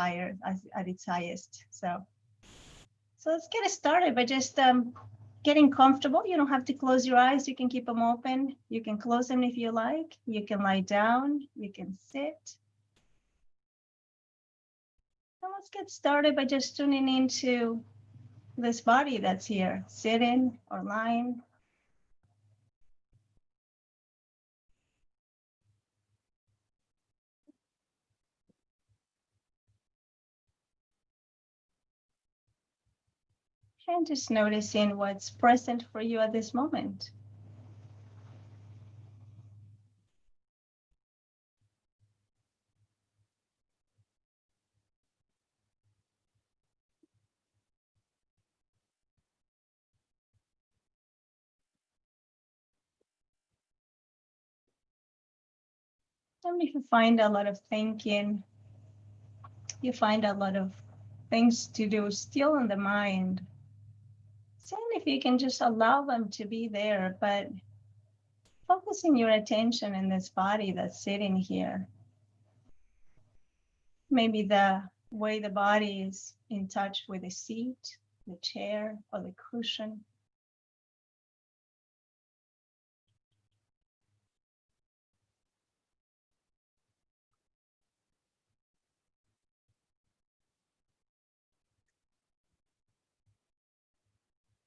higher, at its highest. So let's get started by just getting comfortable. You don't have to close your eyes. You can keep them open. You can close them if you like. You can lie down. You can sit. And let's get started by just tuning into this body that's here, sitting or lying. And just noticing what's present for you at this moment. And if you find a lot of thinking, you find a lot of things to do still in the mind, seeing if you can just allow them to be there, but focusing your attention in this body that's sitting here. Maybe the way the body is in touch with the seat, the chair, or the cushion.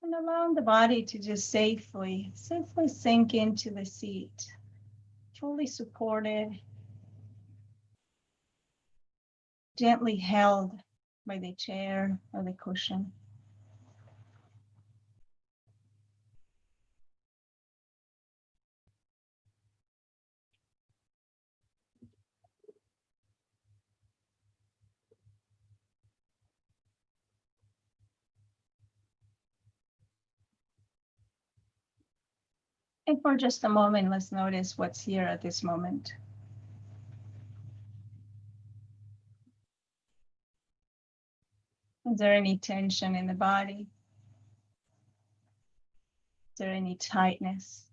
And allowing the body to just safely sink into the seat, fully supported, gently held by the chair or the cushion. And for just a moment, let's notice what's here at this moment. Is there any tension in the body? Is there any tightness?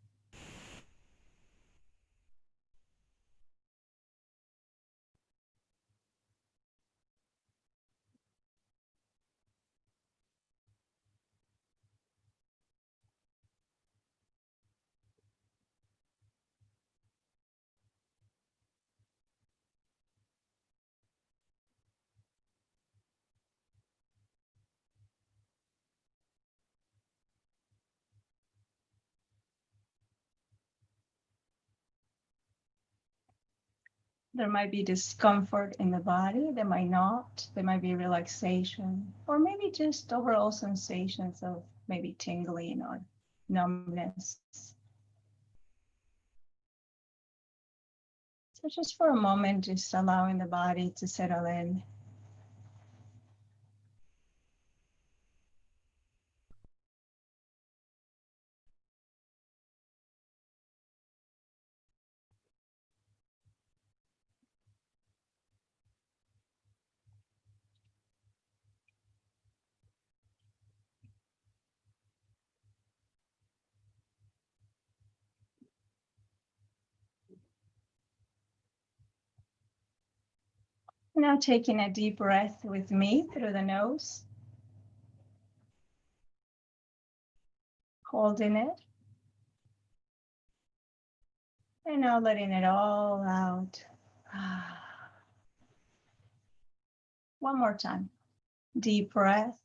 There might be discomfort in the body, there might not. There might be relaxation, or maybe just overall sensations of maybe tingling or numbness. So just for a moment, just allowing the body to settle in. Now taking a deep breath with me through the nose, holding it, and now letting it all out. One more time. Deep breath,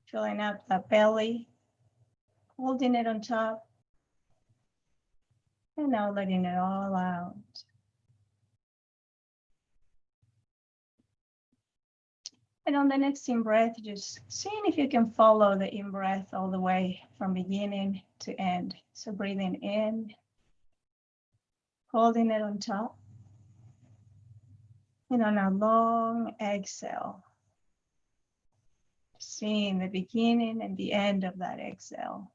filling up the belly, holding it on top, and now letting it all out. And on the next in-breath, just seeing if you can follow the in-breath all the way from beginning to end. So breathing in, holding it on top, and on a long exhale, seeing the beginning and the end of that exhale,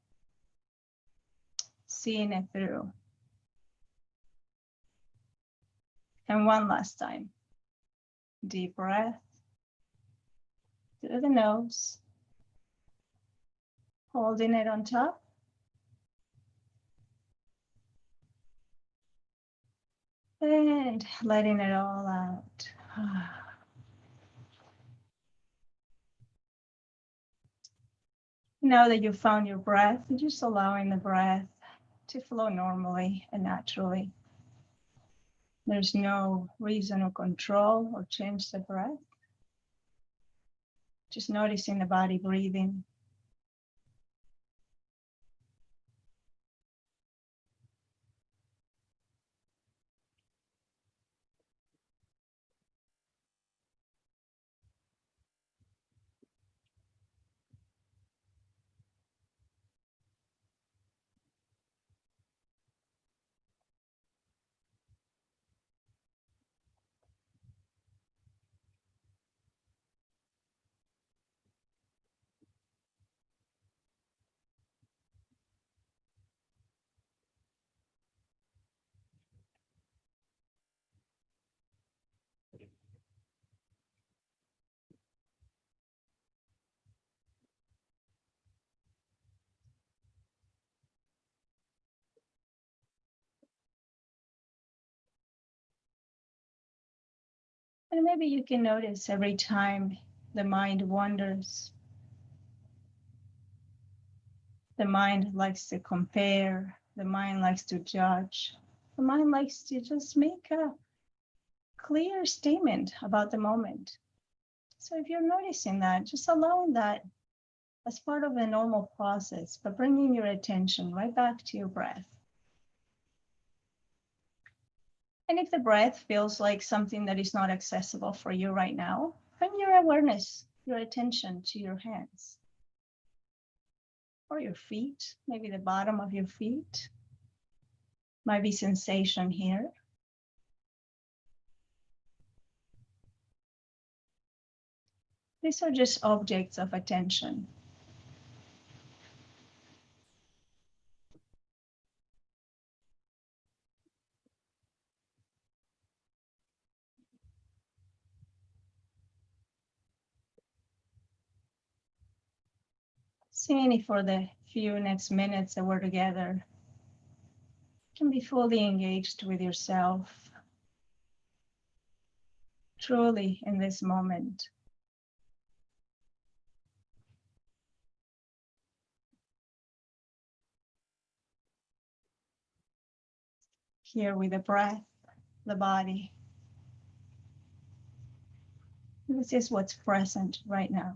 seeing it through. And one last time, deep breath through the nose, holding it on top, And letting it all out. Now that you've found your breath, just allowing the breath to flow normally and naturally. There's no reason to control or change the breath. Just noticing the body breathing. And maybe you can notice every time the mind wanders. The mind likes to compare. The mind likes to judge. The mind likes to just make a clear statement about the moment. So if you're noticing that, just allowing that as part of the normal process, but bringing your attention right back to your breath. And if the breath feels like something that is not accessible for you right now, bring your awareness, your attention to your hands or your feet, maybe the bottom of your feet. Might be sensation here. These are just objects of attention. Seeing if for the few next minutes that we're together, you can be fully engaged with yourself, truly in this moment. Here with the breath, the body. This is what's present right now.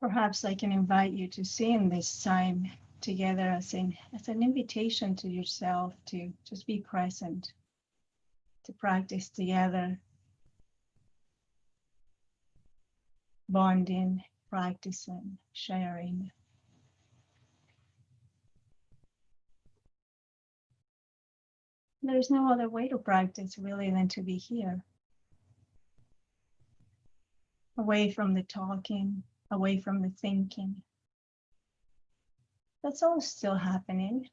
Perhaps I can invite you to see in this time together as an invitation to yourself to just be present, to practice together, bonding, practicing, sharing. There's no other way to practice really than to be here, away from the talking, away from the thinking. That's all still happening.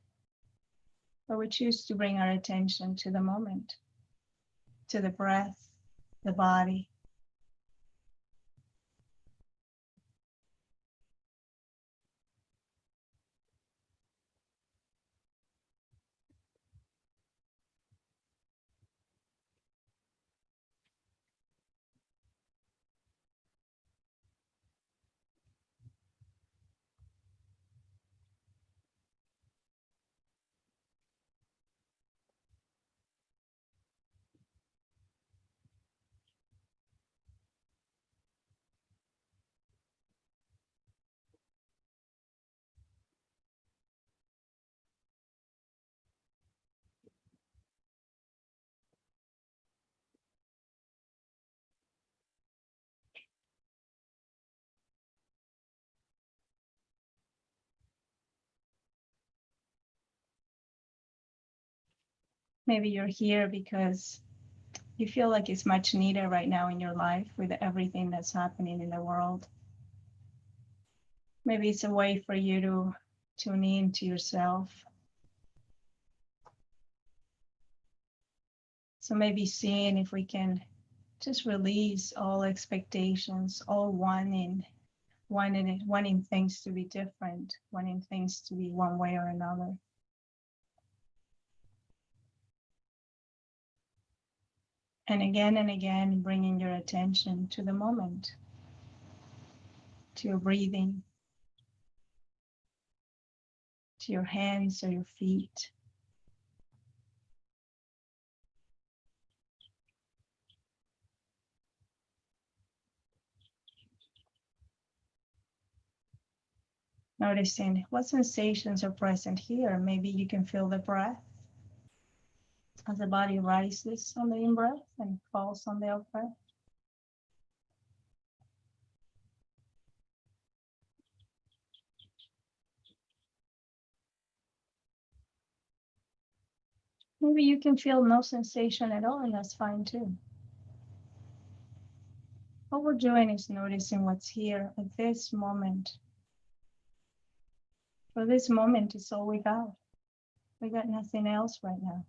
But we choose to bring our attention to the moment, to the breath, the body. Maybe you're here because you feel like it's much needed right now in your life with everything that's happening in the world. Maybe it's a way for you to tune in to yourself. So maybe seeing if we can just release all expectations, all wanting things to be different, wanting things to be one way or another. And again, bringing your attention to the moment, to your breathing, to your hands or your feet. Noticing what sensations are present here. Maybe you can feel the breath as the body rises on the in-breath and falls on the out-breath. Maybe you can feel no sensation at all, and that's fine too. What we're doing is noticing what's here at this moment. For this moment is all we got. We got nothing else right now.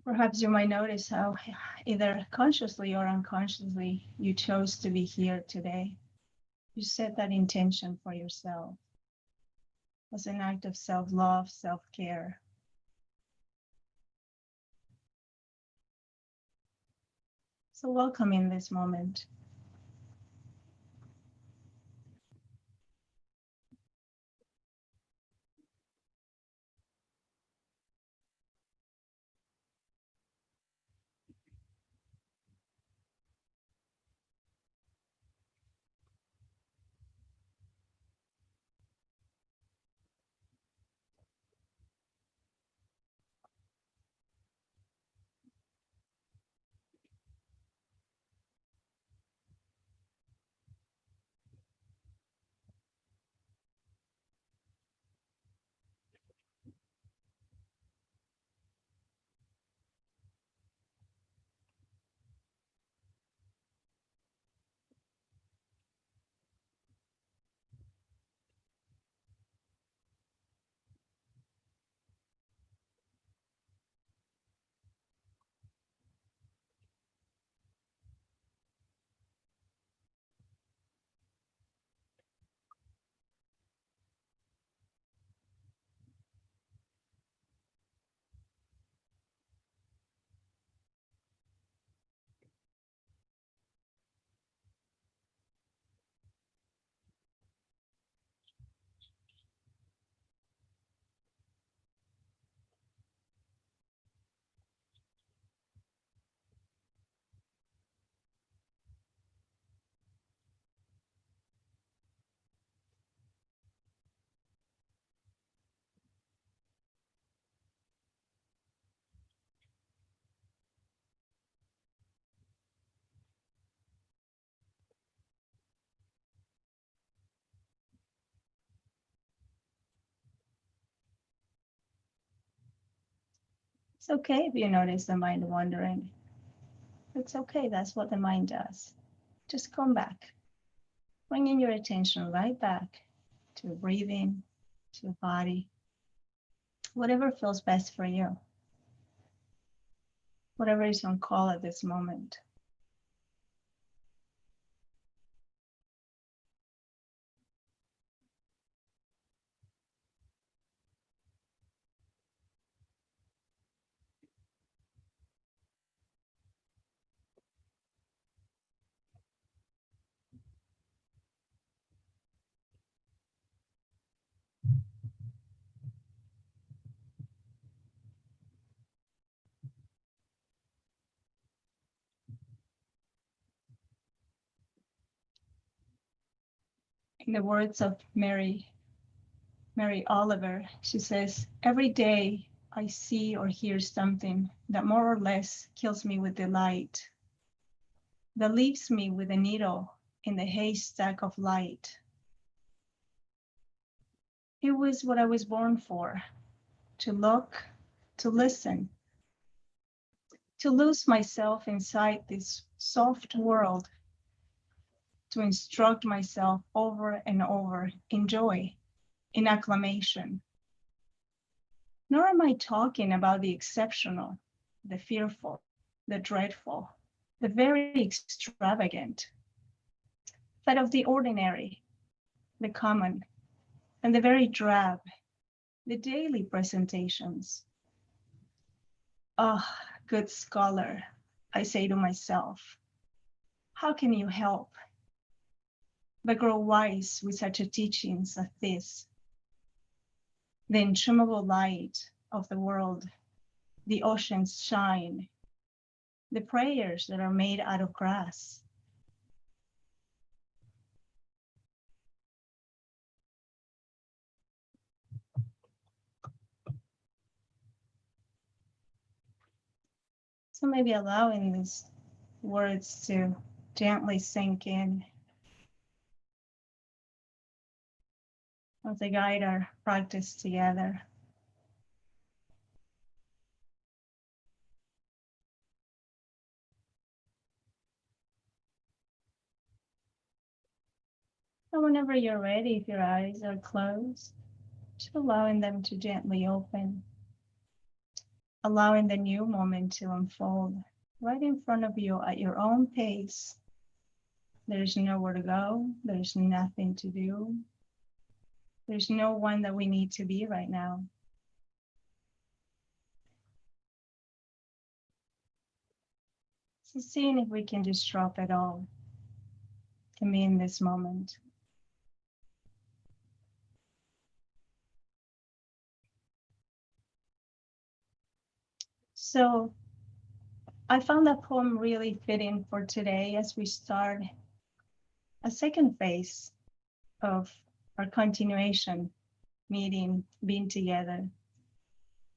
Perhaps you might notice how either consciously or unconsciously you chose to be here today. You set that intention for yourself as an act of self-love, self-care. So welcome in this moment. It's okay if you notice the mind wandering. It's okay, that's what the mind does. Just come back. Bringing your attention right back to your breathing, to your body, whatever feels best for you, whatever is on call at this moment. In the words of Mary Oliver, she says, every day I see or hear something that more or less kills me with delight, that leaves me with a needle in the haystack of light. It was what I was born for, to look, to listen, to lose myself inside this soft world, to instruct myself over and over in joy, in acclamation. Nor am I talking about the exceptional, the fearful, the dreadful, the very extravagant, but of the ordinary, the common, and the very drab, the daily presentations. Ah, good scholar, I say to myself, how can you help but grow wise with such a teachings as this? The intrimmable light of the world, the oceans shine, the prayers that are made out of grass. So maybe allowing these words to gently sink in as they guide our practice together. And whenever you're ready, if your eyes are closed, just allowing them to gently open, allowing the new moment to unfold right in front of you at your own pace. There's nowhere to go. There's nothing to do. There's no one that we need to be right now. So seeing if we can just drop it all and be in this moment. So I found that poem really fitting for today as we start a second phase of our continuation meeting, being together.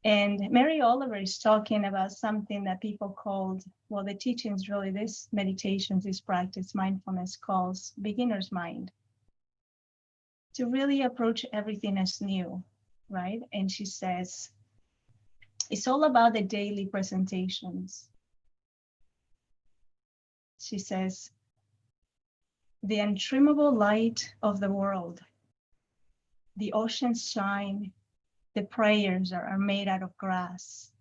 And Mary Oliver is talking about something that people called, well, the teachings really, this meditation, this practice, mindfulness calls beginner's mind. To really approach everything as new, right? And she says, it's all about the daily presentations. She says, the untrimmable light of the world, the oceans shine, the prayers are made out of grass.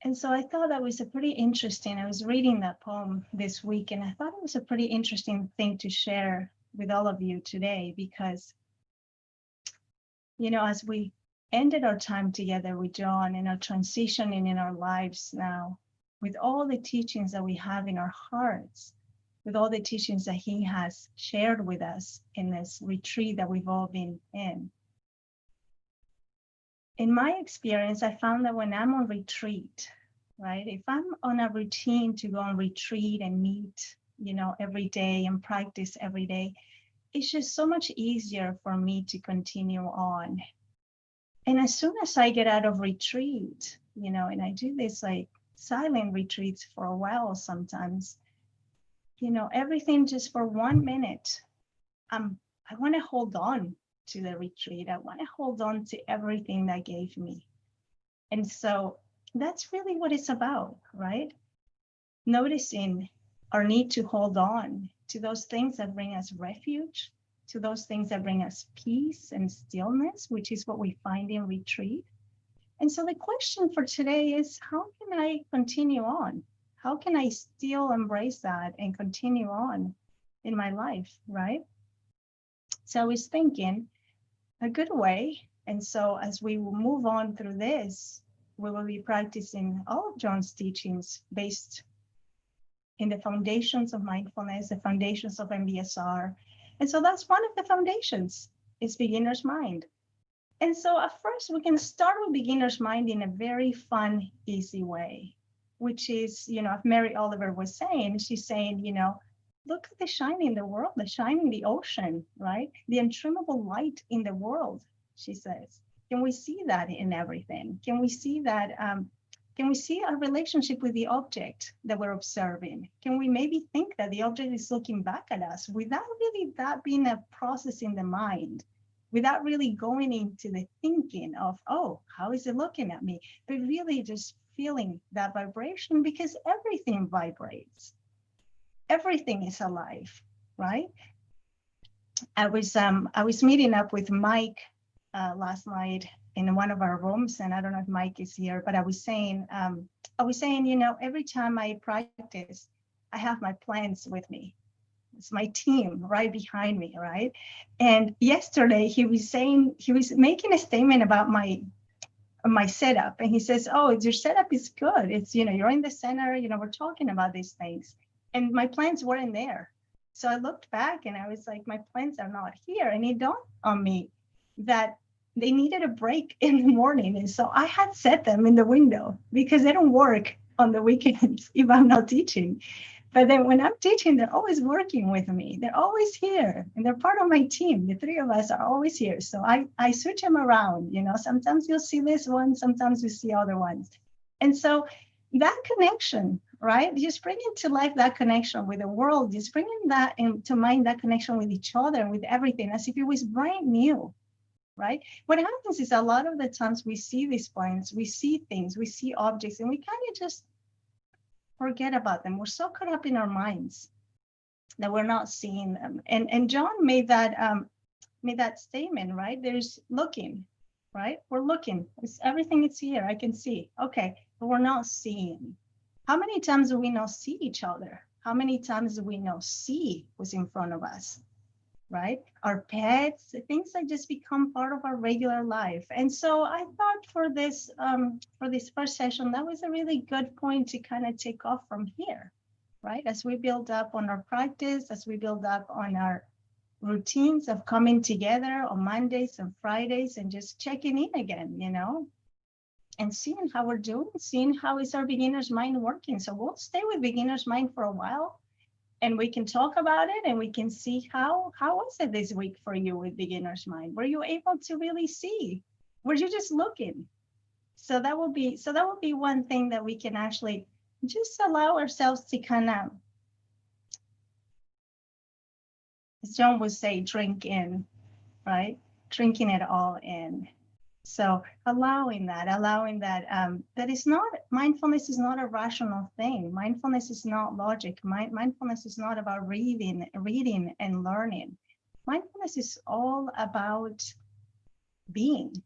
And so I thought that was a pretty interesting, I was reading that poem this week, and I thought it was a pretty interesting thing to share with all of you today, because, you know, as we ended our time together with John and are transitioning in our lives now, with all the teachings that we have in our hearts, with all the teachings that he has shared with us in this retreat that we've all been in my experience, I found that when I'm on retreat, right, if I'm on a routine to go on retreat and meet, you know, every day and practice every day, it's just so much easier for me to continue on. And as soon as I get out of retreat, you know, and I do this like silent retreats for a while sometimes, you know, everything just for 1 minute, I want to hold on to the retreat. I want to hold on to everything that gave me. And so that's really what it's about, right? Noticing our need to hold on to those things that bring us refuge, to those things that bring us peace and stillness, which is what we find in retreat. And so the question for today is, how can I continue on? How can I still embrace that and continue on in my life, right? So I was thinking a good way. And so as we will move on through this, we will be practicing all of John's teachings based in the foundations of mindfulness, the foundations of MBSR. And so that's one of the foundations, is beginner's mind. And so at first we can start with beginner's mind in a very fun, easy way, which is, as Mary Oliver was saying, she's saying, look at the shine in the world, the shine in the ocean, right? The untrimmable light in the world, she says. Can we see that in everything? Can we see that? Can we see our relationship with the object that we're observing? Can we maybe think that the object is looking back at us without really that being a process in the mind? Without really going into the thinking of, oh, how is it looking at me? But really just feeling that vibration, because everything vibrates. Everything is alive, right? I was meeting up with Mike last night in one of our rooms, and I don't know if Mike is here, but I was saying, every time I practice, I have my plants with me. It's my team right behind me, right? And yesterday he was making a statement about my setup, and he says, "Oh, your setup is good. It's you're in the center. We're talking about these things." And my plants weren't there, so I looked back and I was like, "My plants are not here." And it dawned on me that they needed a break in the morning, and so I had set them in the window because they don't work on the weekends if I'm not teaching. But then when I'm teaching, they're always working with me. They're always here, and they're part of my team. The three of us are always here. So I switch them around. Sometimes you'll see this one, sometimes you see other ones. And so that connection, right? Just bringing to life that connection with the world, just bringing that into mind, that connection with each other and with everything, as if it was brand new, right? What happens is a lot of the times we see these plants, we see things, we see objects, and we kind of just forget about them. We're so caught up in our minds that we're not seeing them. And John made that statement, right? There's looking, right? We're looking. Everything is here. I can see. Okay, but we're not seeing. How many times do we not see each other? How many times do we not see what's in front of us? Right? Our pets, things that just become part of our regular life. And so I thought for this first session, that was a really good point to kind of take off from here, right? As we build up on our practice, as we build up on our routines of coming together on Mondays and Fridays and just checking in again, and seeing how we're doing, seeing how is our beginner's mind working. So we'll stay with beginner's mind for a while, and we can talk about it, and we can see how was it this week for you with beginner's mind? Were you able to really see? Were you just looking? So that will be one thing that we can actually just allow ourselves to kind of, as John would say, drink in, right? Drinking it all in. So allowing that, that is not, mindfulness is not a rational thing. Mindfulness is not logic. Mindfulness is not about reading and learning. Mindfulness is all about being.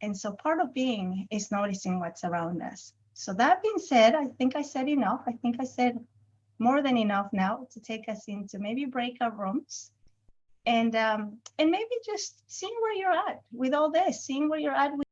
And so part of being is noticing what's around us. So that being said, I think I said enough. I think I said more than enough now to take us into maybe breakout rooms. And maybe just seeing where you're at with all this, seeing where you're at with